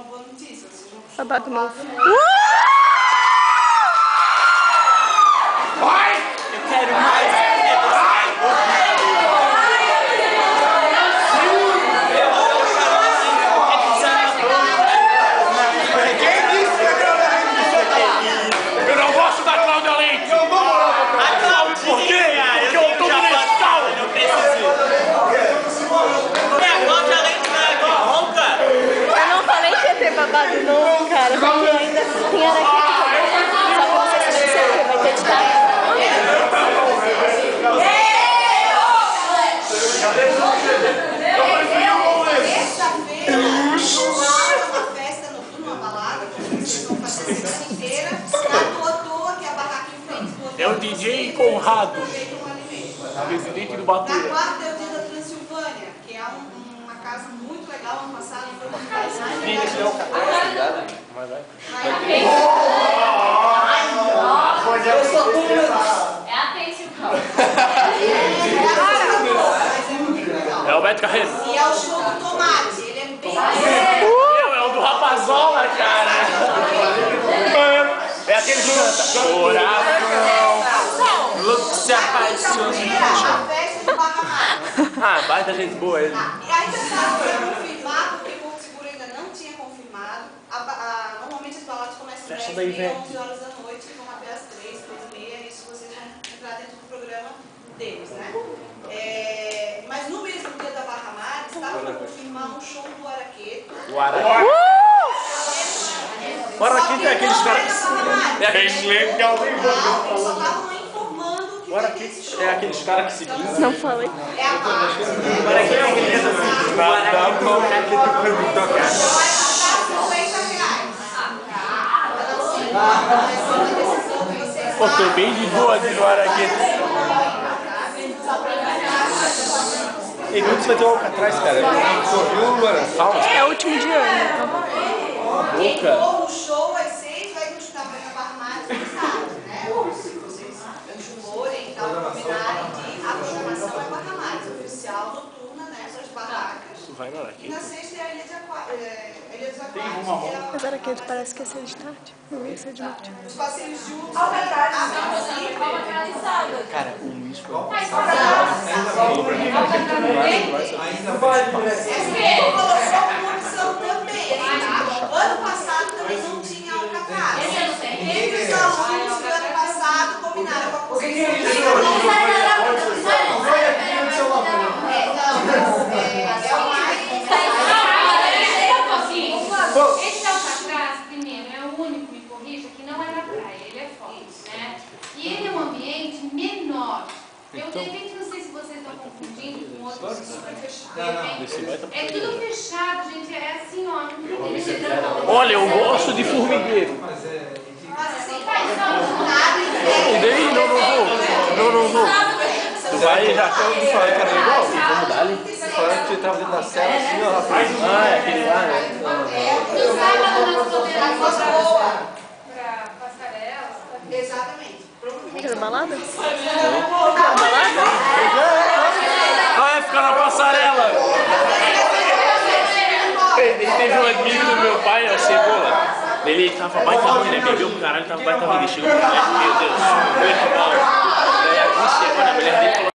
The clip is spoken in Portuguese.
uma boa notícia. Vocês vão Babado novo. Vai! Eu quero mais! Eu não gosto da Cláudia Leite! Eu não morava com ela! A Cláudia! Por quê? Porque eu tô Nescau! Eu preciso! É, a Cláudia Leite não é que ronca? Eu não falei que ia ter babado novo, cara. Porque ainda tem araqueta. Só pra vocês perceberem, vai ter de estar. É o DJ Conrado, presidente do Batuê. Na quarta é o dia da Transilvânia, que é uma casa muito legal. Ano passado foi uma casa mais legal. Eu sou tudo. É a Pensilvânia. É o Beto Carreiro. E é o show do tomate, ele é bem... É o do Rapazola, cara. É aquele que canta. Coração, louco que se apaixona. A festa do Barra Mágica. Ah, baita gente boa ele. E ainda está para confirmar, porque o Porto Seguro ainda não tinha confirmado. Normalmente as baladas começam às 10h30, 11 horas da noite, e vão até às 3, 3h30. Isso vocês vão entrar dentro do programa deles, né? Mas no mesmo dia da Barra Mágica, estava para confirmar um show do Araqueto. O Araqueto. O Araqueto é aqueles caras. É aqueles legal. Eles só estavam informando que vai ter esse show. É aqueles caras que se guiam. Não falei. É a parte. O Araqueto é aquele que assim. Vai passar R$50. Pô, tô bem de boa aqui no Araqueto. E quando você vai ter o Alcatraz, cara? Viu, Luana? É o último dia, então. Quem for o show às 6 vai continuar para a Barra Mágica, sabe, né? Se vocês forem e tal, combinarem de a programação é Barra Mágica, oficial, noturna, né? Essas barracas. Tu vai no E Araqueto? na sexta é a Ilha dos Aquários. Mas araqueto parece que ia ser de tarde. Não ia ser de noite. Os passeios de uso. Cara, o Luiz foi Essa colocou uma opção também, tá? Ano passado também não tinha Alcatraz. E os alunos do ano passado combinaram com a posição. Esse Alcatraz, primeiro, é o único, me corrija, que não é na praia, ele é fora, né? E ele é um ambiente menor. Eu, de repente, não sei se vocês estão confundindo com outros super fechados. É tudo fechado, gente, é assim, ó, não tem ninguém. Olha, eu gosto de formigueiro. Mas assim, Não, não vou. Tu vai já Eu me falei que era legal. Vamos dar ali. Você falou que tava dentro da cela assim, ó. Ah, é aquele lá, né? No sábado nós podemos pra passarela. exatamente. Quer balada? Ah, é ficar na passarela. Ele teve um amigo do meu pai, é o Cebola. Ele tava baita ruim, né? Bebeu pro caralho, tava baita ruim. Ele chegou pro moleque, meu Deus, muito bom. Daí a gente chegou na mulher dele e falou.